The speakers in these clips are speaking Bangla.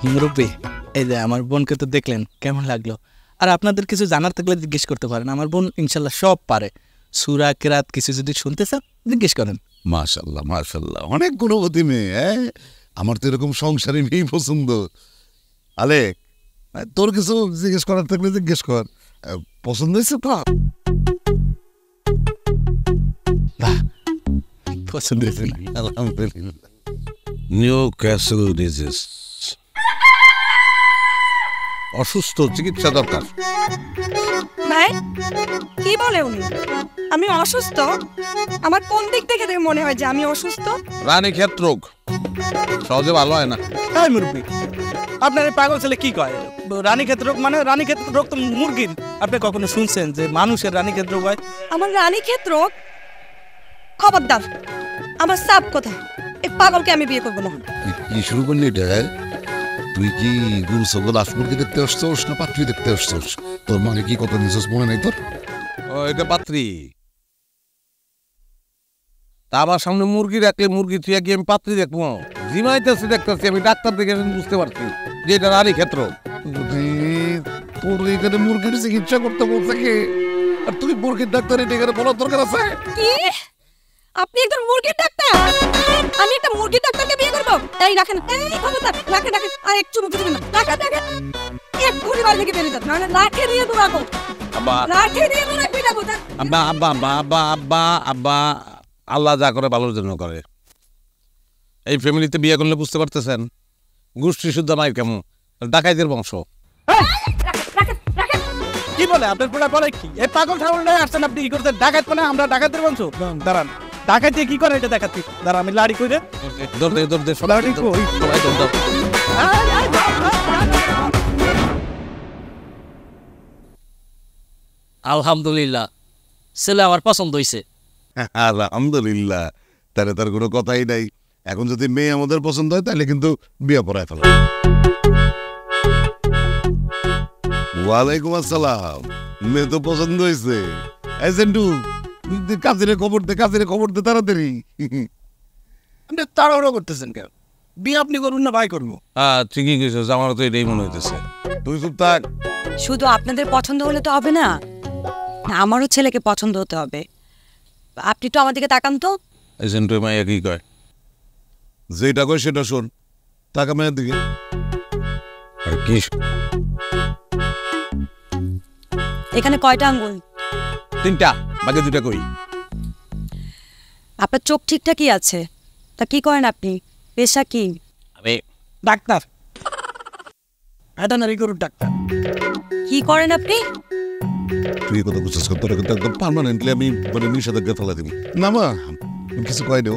মুরব্বী, এই যে আমার বোনকে তো দেখলেন, কেমন লাগলো? আর আপনাদের কিছু জানার থাকলে জিজ্ঞেস করতে পারেন, আমার বোন ইনশাল্লাহ সব পারে। সূরা কেরাত কিছু যদি শুনতে চান জিজ্ঞেস করেন। মাশাল্লাহ মাশাল্লাহ, অনেক গুণবতী মেয়ে। হ্যাঁ, আমার তো এরকম সংসারী মেয়েই পছন্দ। আলেক, তোর কিছু জিজ্ঞেস করার থাকলে জিজ্ঞেস কর। পছন্দ হয়েছে তো? বাহ, পছন্দ হয়েছে না? আলহামদুলিল্লাহ। নিউ ক্যাসেল ডিজিজ, অসুস্থ, চিকিৎসা দরকার। ভাই কি বলে উনি? আমি অসুস্থ? আমার কোন দিক থেকে মনে হয় যে আমি অসুস্থ? রানীক্ষেত রোগ সহজে ভালো হয় না। হ্যাঁ মুরব্বী, আপনার এই পাগল ছেলে কি কয়? রানীক্ষেত রোগ মানে? রানীক্ষেত রোগ তো মুরগির। আপনি কখনো শুনছেন যে মানুষের রানীক্ষেত রোগ হয়? আমার রানীক্ষেত রোগ? খবরদার, আমার সাপ কোথায়? এই পাগলকে আমি বিয়ে করবো না। কি শুরু করলি এটা? তুই কি গুরু সকল আসমুরকে দেখতে আসছোস না পাত্রী দেখতে আসছোস? তোর মানে কি কথা নিছিস মনে নাই তোর? এটা পাত্রী। তা আমার সামনে মুরগি রাখলে মুরগি তুই কি আমি পাত্রী দেখবো? জিমাইতেছি, দেখতেছি, আমি ডাক্তার দেখে বুঝতে পারছি যে এটা রানী ক্ষেত্র। তোর এখানে মুরগির চিকিৎসা করতে বলছে কে? আর তুই মুরগির ডাক্তার এটা এখানে বলার দরকার আছে? কি? আপনি একজন মুরগির ডাক্তার? আমি একটা মুরগির ডাক্তারকে বিয়ে করবো? এই রাখেন, এই খবরদার, রাখেন রাখেন, আর একটু মুখে দিবেন না, রাখেন রাখেন, এক ঘুরি বাড়ি থেকে বেরিয়ে যান, না রাখে দিয়ে দেবো এখন, রাখে দিয়ে দেবো, পিটাবো। আব্বা আব্বা আব্বা আব্বা আব্বা আব্বা, আল্লাহ যা করে ভালোর জন্য করে। এই ফ্যামিলিতে বিয়ে করলে বুঝতে পারতেছেন গোষ্ঠী শুদ্ধ নাই, কেমন ডাকাইদের বংশ। কি বলে আপনার পোলা? বলে কি এই পাগল ঠাকুর আসছেন আপনি? কি করতে ডাকাত? মানে আমরা ডাকাতের বংশ? দাঁড়ান, ডাকাতে কি করে এটা দেখাচ্ছি। দাঁড়া, আমি লাড়ি কই রে। আলহামদুলিল্লাহ, ছেলে আমার পছন্দ হয়েছে। আলহামদুলিল্লাহ, তাহলে তার কোনো কথাই নাই। এখন যদি মেয়ে আমাদের পছন্দ হয় তাহলে কিন্তু বিয়ে পড়ায় ফেলা। ওয়ালাইকুম আসসালাম। মেয়ে তো পছন্দ হয়েছে। এই সেন্টু, কাজিরে খবর দে, কাজিরে খবর দে তাড়াতাড়ি। আপনি তাড়াহুড়ো করতেছেন কেন? বিয়ে আপনি করুন না ভাই করবো? হ্যাঁ ঠিকই কইছো, আমার তো এটাই মনে হইতেছে। তুই চুপ থাক। শুধু আপনাদের পছন্দ হলে তো হবে না, আমারও ছেলেকে পছন্দ হতে হবে। আপনি তো আমার দিকে তাকান তো। এই সেন্টু মাইয়া কি কয়? যেটা কয় সেটা শোন, টাকা মেয়ের দিকে। আর কি? এখানে কয়টা আঙ্গুল? 3টা, বাকি 2টা কই? আপনার চোখ ঠিকঠাকই আছে। তা কি করেন আপনি? পেশা কি? আমি ডাক্তার, ভেটেরিনারি গরুর ডাক্তার। কি করেন আপনি? তুই কথা বুঝছিস? তোর কিন্তু একদম পার্মানেন্টলি আমি মানে নিষেধাজ্ঞা ফেলা দিবি না। মা কিছু কয় না,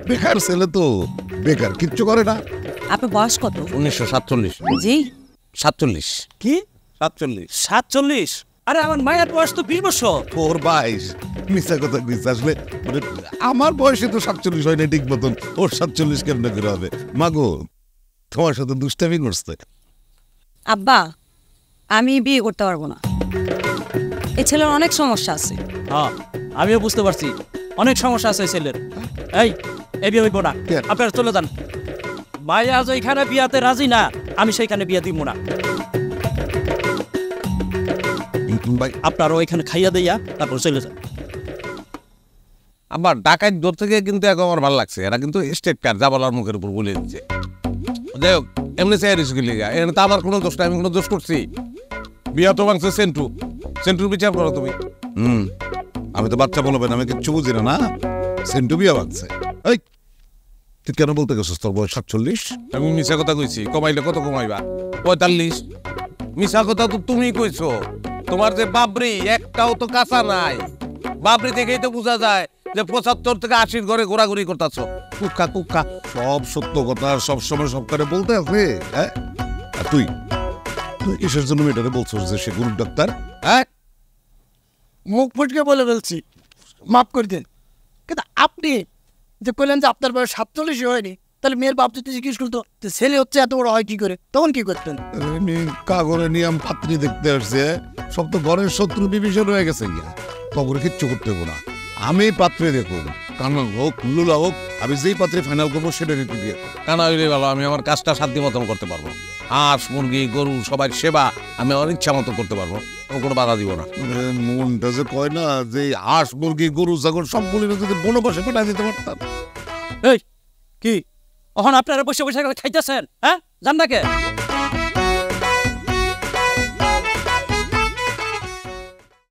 বেকার ছেলে তো, বেকার, কিচ্ছু করে না। আপনার বয়স কত? 1947। জি 47। কি 47? 47? আরে আমার মায়ের বয়স তো 20 বছর। তোর 22। মিথ্যা কথা কইস আসলে। মানে আমার বয়সে তো 47 হয় না ঠিক মতন, ওর 47 কেমন করে হবে? মাগো, তোমার সাথে দুষ্টামি করছে। আব্বা, আমি বিয়ে করতে পারবো না। এই ছেলের অনেক সমস্যা আছে। হ্যাঁ, আমিও বুঝতে পারছি, অনেক সমস্যা আছে ছেলের। এই বিয়ে হইব না, আপনারা চলে যান। মায়া আজ ওইখানে বিয়াতে রাজি না, আমি সেইখানে বিয়ে দিব না। ভাই আপনারা ওইখানে খাইয়া দিয়া তারপর চলে যান। আবার ডাকাত দূর থেকে কিন্তু এখন আমার ভালো লাগছে, এরা কিন্তু স্টেট কার্ড যা বলার মুখের উপর বলে দিচ্ছে। যাই হোক, এমনি চাইরিস গেলে এখানে তো আমার কোনো দোষ নাই, আমি কোনো দোষ করছি? বিয়া তো ভাঙছে সেন্টু, সেন্টুর বিচার করো তুমি। আমি তো বাচ্চা বলবে না, আমি কিচ্ছু বুঝি না। না, সেন্টু বিয়া ভাগছে। এই তুই কেন বলতে গেছিস তোর বয়স 47? আমি মিশা কথা কইছি? কমাইলে কত কমাইবা? 45। মিশা কথা তো তুমি কইছো। তোমার যে বাবরি, একটাও তো কাঁচা নাই। বাবরি থেকেই তো বোঝা যায় যে 75 থেকে 80 ঘরে ঘোরাঘুরি করতেছো। কুক্কা কুক্কা। সব সত্য কথা সব সময় সব করে বলতে আছে? হ্যাঁ, আর তুই তুই কিসের জন্য মেয়েটারে বলছিস যে সে গরুর ডাক্তার? হ্যাঁ, মুখ ফুটকে বলে ফেলছি, মাফ করে দেন। কিন্তু আপনি যে কইলেন যে আপনার বয়স 47 হয়নি, তাহলে মেয়ের বাপ যদি জিজ্ঞেস করতো ছেলে হচ্ছে এত বড় হয় কি করে, তখন কি করতেন? কাগরে নিয়ম পাত্রী দেখতে আসছে, সব তো ঘরের শত্রু বিভীষণ হয়ে গেছে গিয়া। তখন কিচ্ছু করতে হবো না, আমি পাত্রে দেখুন, কানন হোক লুলা হোক আমি যেই পাত্রে ফাইনাল করবো সেটা রেখে বিয়ে করবো। কানা হইলে ভালো, আমি আমার কাজটা শান্তি মতন করতে পারবো। হাঁস মুরগি গরু সবার সেবা আমি আমার ইচ্ছা মতো করতে পারবো, কোনো বাধা দিব না। মনটা যে কয় না যে হাঁস মুরগি গরু ছাগল সবগুলি যদি বনবাসে পাঠাই দিতে পারতাম। এই কি, এখন আপনারা বসে বসে খাইতেছেন? হ্যাঁ, জান না কে?